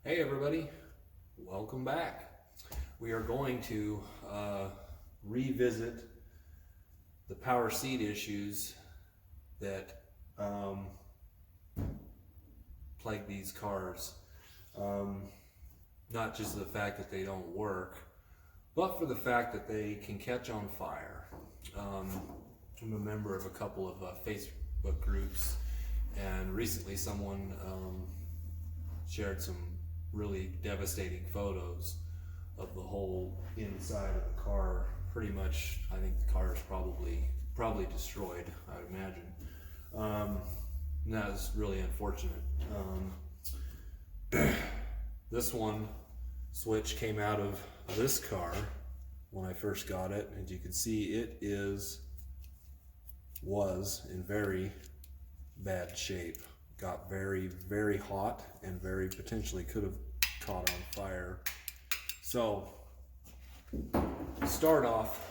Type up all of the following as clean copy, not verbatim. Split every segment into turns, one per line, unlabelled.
Hey everybody, welcome back. We are going to revisit the power seat issues that plague these cars. Not just the fact that they don't work, but for the fact that they can catch on fire. I'm a member of a couple of Facebook groups, and recently someone shared some really devastating photos of the whole inside of the car. Pretty much, I think the car is probably destroyed, I would imagine. And that is really unfortunate. This one switch came out of this car when I first got it. As you can see, it was in very bad shape. Got very, very hot and very potentially could have caught on fire. So, to start off,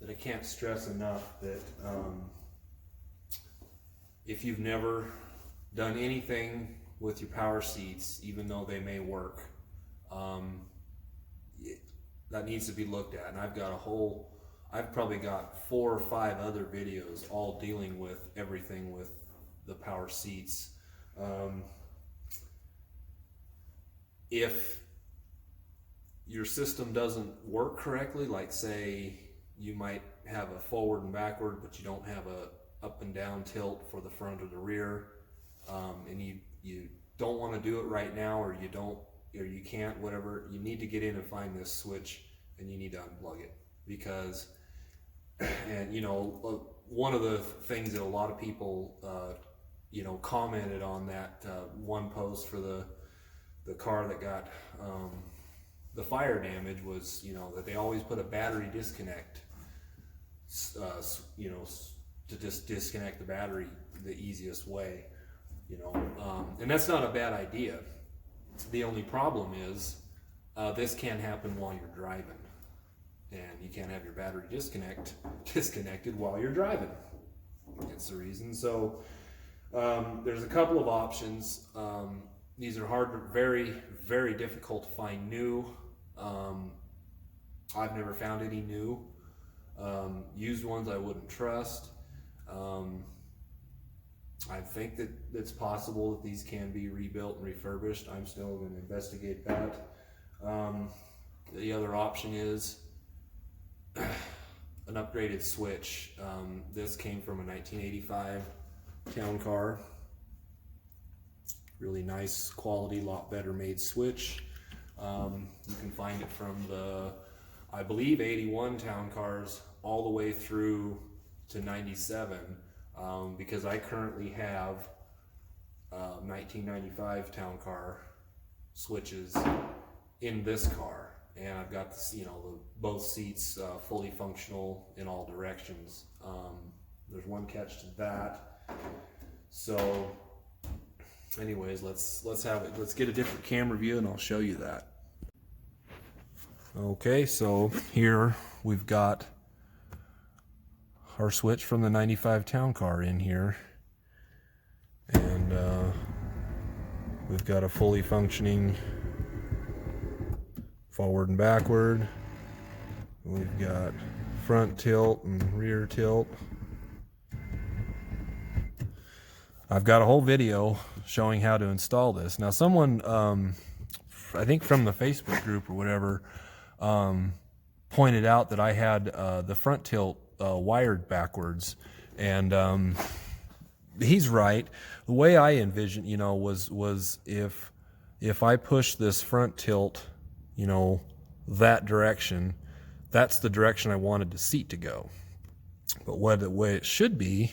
that I can't stress enough that if you've never done anything with your power seats, even though they may work, that needs to be looked at. And I've probably got 4 or 5 other videos all dealing with everything with the power seats. If your system doesn't work correctly, like say you might have a forward and backward, but you don't have a up and down tilt for the front or the rear, and you don't want to do it right now, or you can't, whatever, you need to get in and find this switch and you need to unplug it. Because, and one of the things that a lot of people commented on that one post for the car that got the fire damage was, that they always put a battery disconnect, to just disconnect the battery the easiest way, and that's not a bad idea. The only problem is this can happen while you're driving, and you can't have your battery disconnected while you're driving. That's the reason. So there's a couple of options. These are very, very difficult to find new. I've never found any new. Used ones I wouldn't trust. I think that it's possible that these can be rebuilt and refurbished. I'm still going to investigate that. The other option is an upgraded switch. This came from a 1985 town car. Really nice quality, lot better made switch. You can find it from the, I believe, 81 town cars all the way through to 97, because I currently have 1995 town car switches in this car, and I've got this, both seats fully functional in all directions. There's one catch to that. So anyways, let's get a different camera view and I'll show you that. Okay, so here we've got our switch from the 95 town car in here, and we've got a fully functioning forward and backward. We've got front tilt and rear tilt. I've got a whole video showing how to install this. Now someone, I think from the Facebook group or whatever, pointed out that I had the front tilt wired backwards, and he's right. The way I envisioned, was if I push this front tilt, that direction, that's the direction I wanted the seat to go. But the way it should be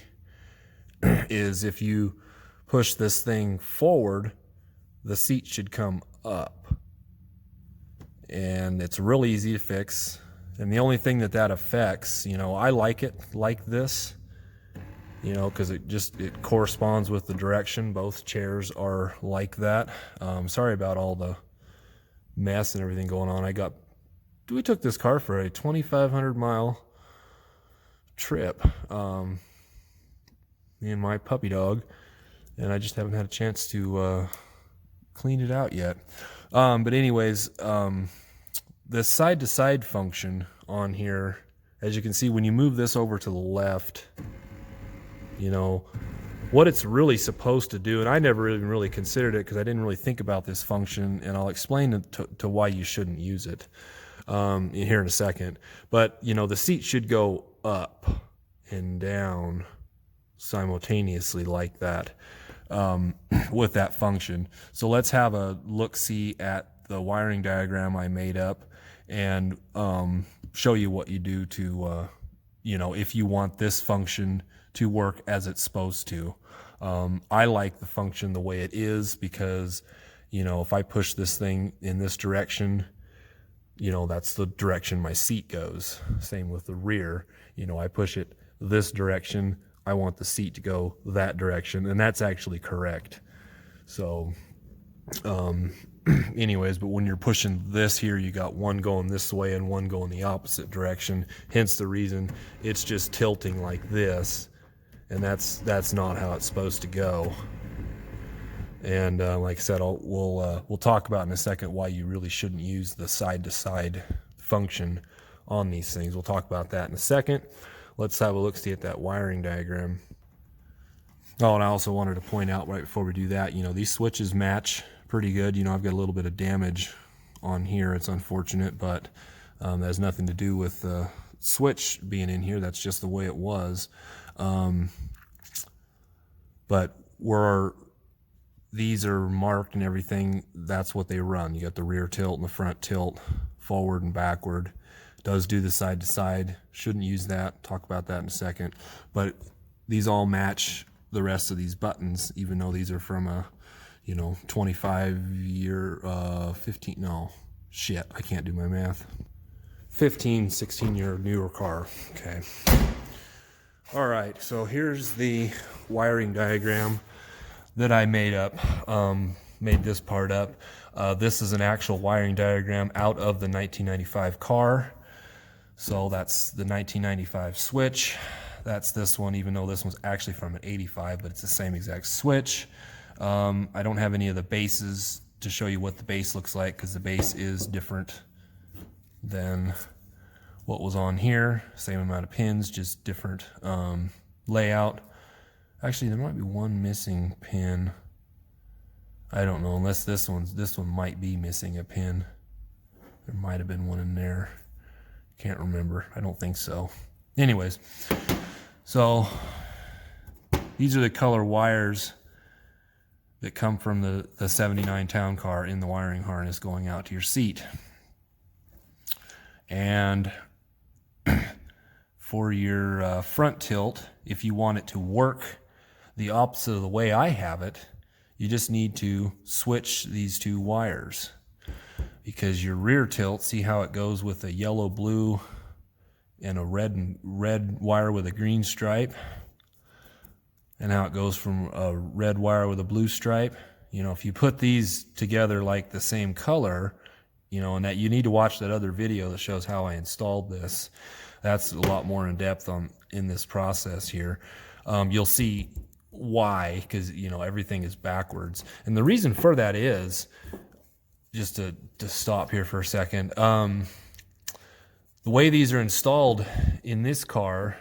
is if you push this thing forward, the seat should come up. And it's real easy to fix. And the only thing that affects, I like it like this, because it corresponds with the direction. Both chairs are like that. Sorry about all the mess and everything going on. We took this car for a 2,500 mile trip. Me and my puppy dog, and I just haven't had a chance to cleaned it out yet. But anyways, the side-to-side function on here, as you can see, when you move this over to the left, you know, what it's really supposed to do, and I never even really considered it because I didn't really think about this function, and I'll explain to why you shouldn't use it here in a second. But, you know, the seat should go up and down simultaneously like that with that function. So let's have a look-see at the wiring diagram I made up and show you what you do to, you know, if you want this function to work as it's supposed to. I like the function the way it is because, you know, if I push this thing in this direction, you know, that's the direction my seat goes. Same with the rear. You know, I push it this direction, I want the seat to go that direction, and that's actually correct. So, anyways, but when you're pushing this here, you got one going this way and one going the opposite direction. Hence the reason it's just tilting like this, and that's not how it's supposed to go. And like I said, we'll talk about in a second why you really shouldn't use the side-to-side function on these things. We'll talk about that in a second. Let's have a look-see at that wiring diagram. Oh, and I also wanted to point out right before we do that, you know, these switches match pretty good. You know, I've got a little bit of damage on here. It's unfortunate, but that has nothing to do with the switch being in here. That's just the way it was. But these are marked and everything, that's what they run. You got the rear tilt and the front tilt, forward and backward. Does do the side to side. Shouldn't use that. Talk about that in a second. But these all match the rest of these buttons, even though these are from a, you know, 25-year, 15, no, shit, I can't do my math. 15, 16-year newer car. Okay. All right, so here's the wiring diagram that I made up, made this part up. This is an actual wiring diagram out of the 1995 car. So that's the 1995 switch. That's this one, even though this one's actually from an 85, but it's the same exact switch. I don't have any of the bases to show you what the base looks like because the base is different than what was on here. Same amount of pins, just different layout. Actually, there might be one missing pin. I don't know, unless this one might be missing a pin. There might have been one in there. Can't remember. I don't think so. Anyways, so these are the color wires that come from the 79 town car in the wiring harness going out to your seat. And for your front tilt, if you want it to work the opposite of the way I have it, you just need to switch these two wires. Because your rear tilt, see how it goes with a yellow, blue, and a red wire with a green stripe, and how it goes from a red wire with a blue stripe. You know, if you put these together like the same color, you know, and that you need to watch that other video that shows how I installed this. That's a lot more in depth in this process here. You'll see why, because, you know, everything is backwards. And the reason for that is, just to stop here for a second, the way these are installed in this car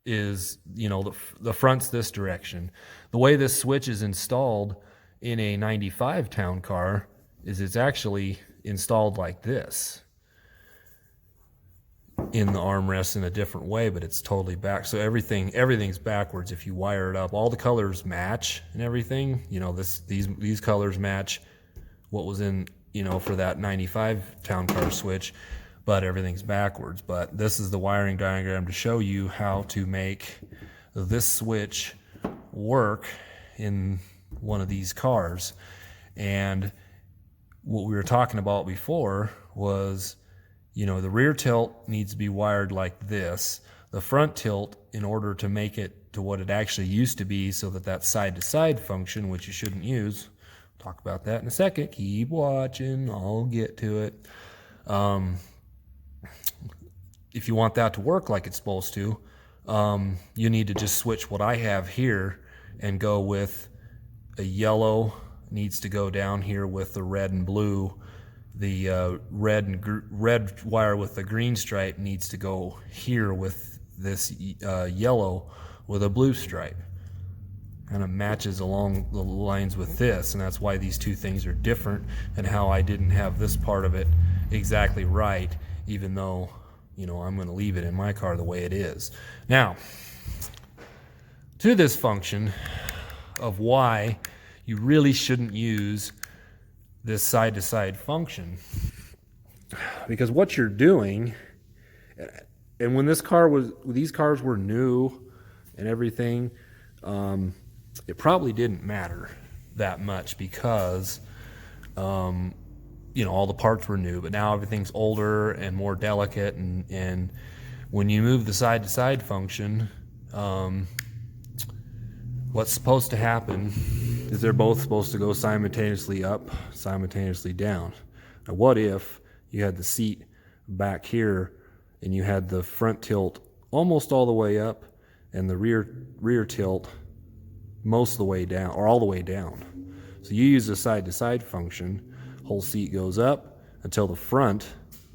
is, you know, the front's this direction. The way this switch is installed in a 95 town car is it's actually installed like this in the armrest in a different way, but it's totally back. So everything's backwards if you wire it up. All the colors match and everything. You know, these colors match what was in, you know, for that 95 town car switch, but everything's backwards. But this is the wiring diagram to show you how to make this switch work in one of these cars. And what we were talking about before was, you know, the rear tilt needs to be wired like this. The front tilt, in order to make it to what it actually used to be, so that side-to-side function, which you shouldn't use, talk about that in a second. Keep watching. I'll get to it. If you want that to work like it's supposed to, you need to just switch what I have here and go with a yellow needs to go down here with the red and blue. The red wire with the green stripe needs to go here with this yellow with a blue stripe. Kind of matches along the lines with this, and that's why these two things are different, and how I didn't have this part of it exactly right, even though, you know, I'm going to leave it in my car the way it is. Now, to this function of why you really shouldn't use this side-to-side function, because what you're doing, and when these cars were new and everything, it probably didn't matter that much because you know, all the parts were new, but now everything's older and more delicate, and when you move the side-to-side function, what's supposed to happen is they're both supposed to go simultaneously up, simultaneously down. Now, what if you had the seat back here and you had the front tilt almost all the way up and the rear tilt most of the way down, or all the way down? So you use the side-to-side function, whole seat goes up until the front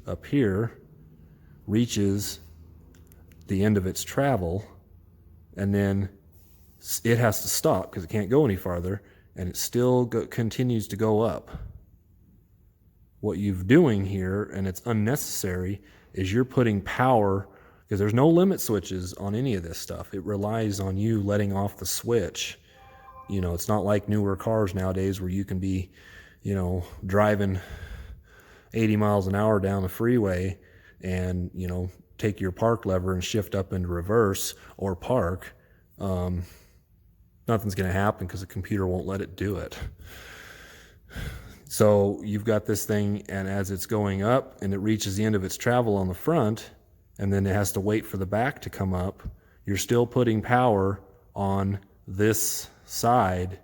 up here reaches the end of its travel, and then it has to stop because it can't go any farther, and it still continues to go up. What you're doing here, and it's unnecessary, is you're putting power, because there's no limit switches on any of this stuff. It relies on you letting off the switch. You know, it's not like newer cars nowadays where you can be, you know, driving 80 miles an hour down the freeway and, you know, take your park lever and shift up into reverse or park. Nothing's going to happen because the computer won't let it do it. So you've got this thing, and as it's going up and it reaches the end of its travel on the front, and then it has to wait for the back to come up, you're still putting power on this side,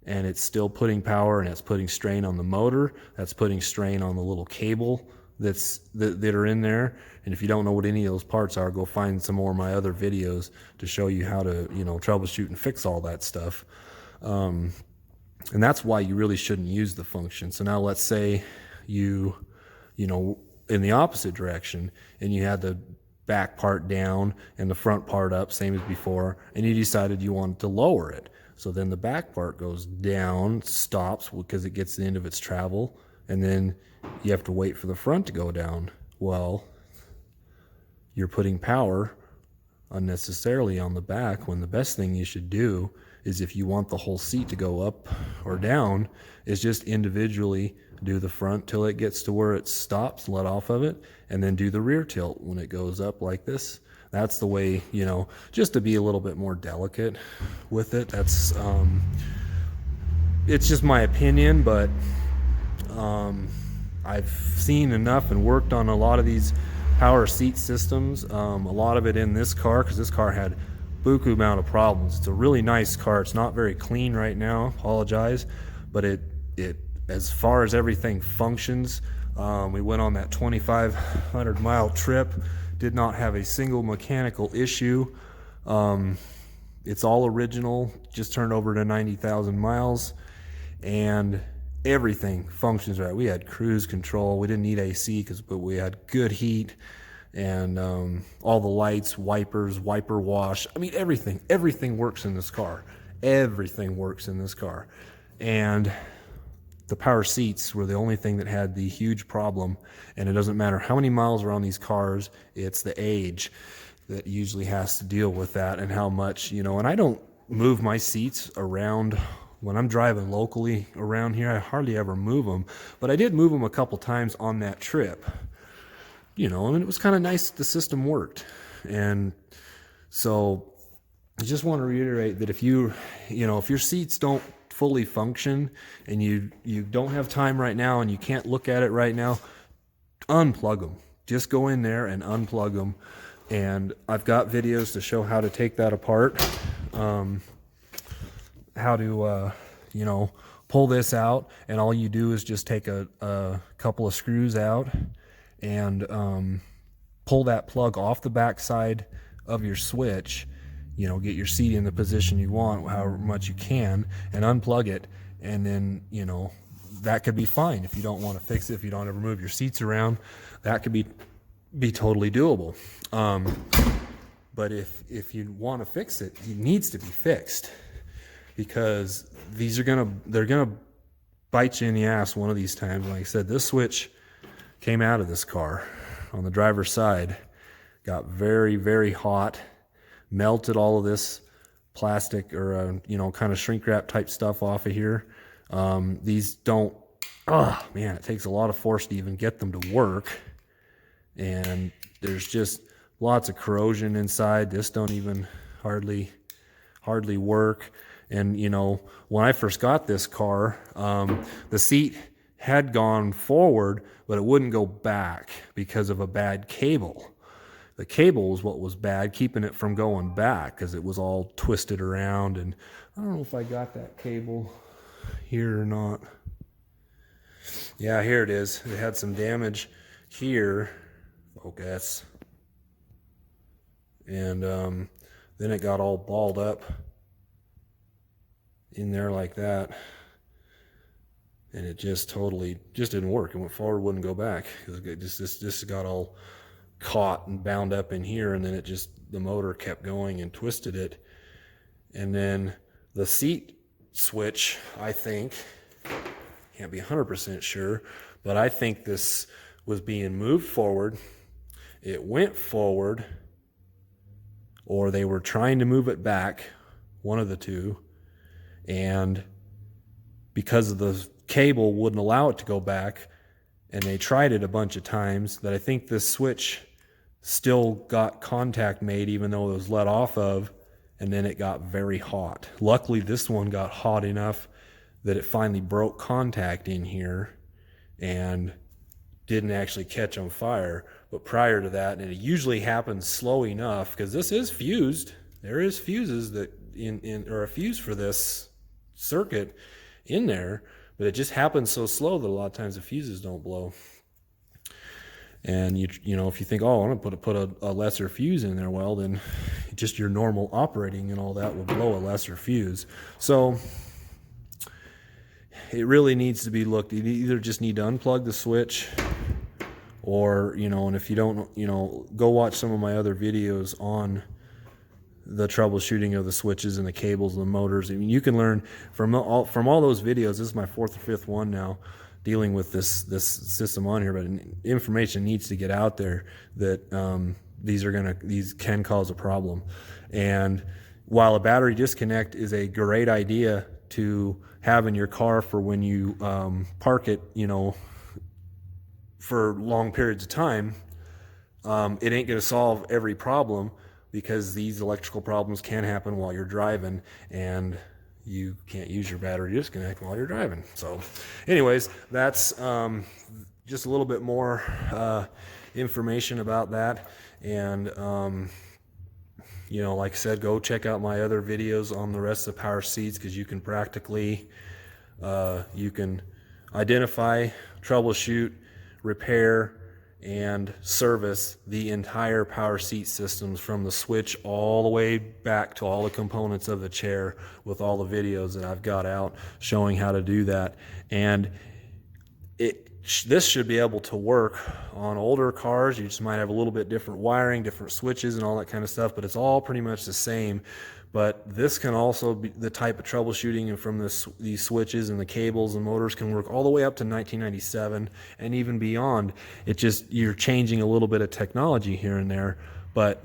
and it's still putting power, and it's putting strain on the motor. That's putting strain on the little cable that are in there. And if you don't know what any of those parts are, go find some more of my other videos to show you how to, you know, troubleshoot and fix all that stuff. And that's why you really shouldn't use the function. So now let's say you know, in the opposite direction, and you had the back part down and the front part up, same as before, and you decided you wanted to lower it. So then the back part goes down, stops because it gets to the end of its travel, and then you have to wait for the front to go down. Well, you're putting power unnecessarily on the back, when the best thing you should do is, if you want the whole seat to go up or down, is just individually do the front till it gets to where it stops, let off of it, and then do the rear tilt when it goes up like this. That's the way, you know, just to be a little bit more delicate with it. That's it's just my opinion, but I've seen enough and worked on a lot of these power seat systems, a lot of it in this car, because this car had buku amount of problems. It's a really nice car. It's not very clean right now, apologize, but it as far as everything functions, we went on that 2,500 mile trip, did not have a single mechanical issue. It's all original, just turned over to 90,000 miles, and everything functions right. We had cruise control. We didn't need AC but we had good heat, and all the lights, wipers, wiper wash. I mean, everything works in this car. Everything works in this car. And the power seats were the only thing that had the huge problem. And it doesn't matter how many miles are on these cars, it's the age that usually has to deal with that, and how much, you know. And I don't move my seats around when I'm driving locally around here. I hardly ever move them, but I did move them a couple times on that trip, you know, and it was kind of nice that the system worked. And so I just want to reiterate that if your seats don't fully function, and you don't have time right now, and you can't look at it right now, unplug them. Just go in there and unplug them. And I've got videos to show how to take that apart, how to pull this out, and all you do is just take a couple of screws out and pull that plug off the back side of your switch. You know, get your seat in the position you want, however much you can, and unplug it, and then, you know, that could be fine. If you don't want to fix it, if you don't ever move your seats around, that could be totally doable. But if you want to fix it, it needs to be fixed, because they're gonna bite you in the ass one of these times. Like I said, this switch came out of this car on the driver's side, got very, very hot, melted all of this plastic or you know, kind of shrink wrap type stuff off of here. These don't, oh man, it takes a lot of force to even get them to work, and there's just lots of corrosion inside. This don't even hardly work. And you know, when I first got this car, the seat had gone forward, but it wouldn't go back because of a bad cable. The cable was what was bad, keeping it from going back, because it was all twisted around. And I don't know if I got that cable here or not. Yeah, here it is. It had some damage here. Focus. And then it got all balled up in there like that, and it just didn't work. It went forward, wouldn't go back, because this got all caught and bound up in here, and then the motor kept going and twisted it. And then the seat switch, I think, can't be 100% sure, but I think this was being moved forward. It went forward, or they were trying to move it back, one of the two, and because of the cable wouldn't allow it to go back, and they tried it a bunch of times, that I think this switch still got contact made even though it was let off of, and then it got very hot. Luckily, this one got hot enough that it finally broke contact in here and didn't actually catch on fire. But prior to that, and it usually happens slow enough, because this is fused. There is fuses that or a fuse for this circuit in there, but it just happens so slow that a lot of times the fuses don't blow. And you know, if you think, oh, I'm gonna put a lesser fuse in there, well, then just your normal operating and all that will blow a lesser fuse. So it really needs to be looked. You either just need to unplug the switch, or, you know, and if you don't, you know, go watch some of my other videos on the troubleshooting of the switches and the cables and the motors. I mean, you can learn from all those videos. This is my 4th or 5th one now dealing with this system on here, but information needs to get out there that these can cause a problem. And while a battery disconnect is a great idea to have in your car for when you park it, you know, for long periods of time, it ain't going to solve every problem, because these electrical problems can happen while you're driving, and you can't use your battery disconnect while you're driving. So anyways, that's just a little bit more information about that. And you know, like I said, go check out my other videos on the rest of the power seats, because you can practically you can identify, troubleshoot, repair, and service the entire power seat systems, from the switch all the way back to all the components of the chair, with all the videos that I've got out showing how to do that. And this should be able to work on older cars. You just might have a little bit different wiring, different switches and all that kind of stuff, but it's all pretty much the same. But this can also be the type of troubleshooting, and from these switches and the cables and motors can work all the way up to 1997 and even beyond. It just, you're changing a little bit of technology here and there, but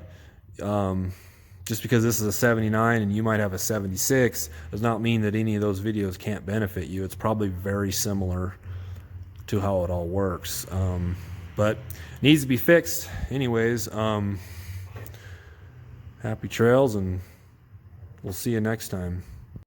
just because this is a 79 and you might have a 76 does not mean that any of those videos can't benefit you. It's probably very similar to how it all works, but needs to be fixed. Anyways, happy trails, and we'll see you next time.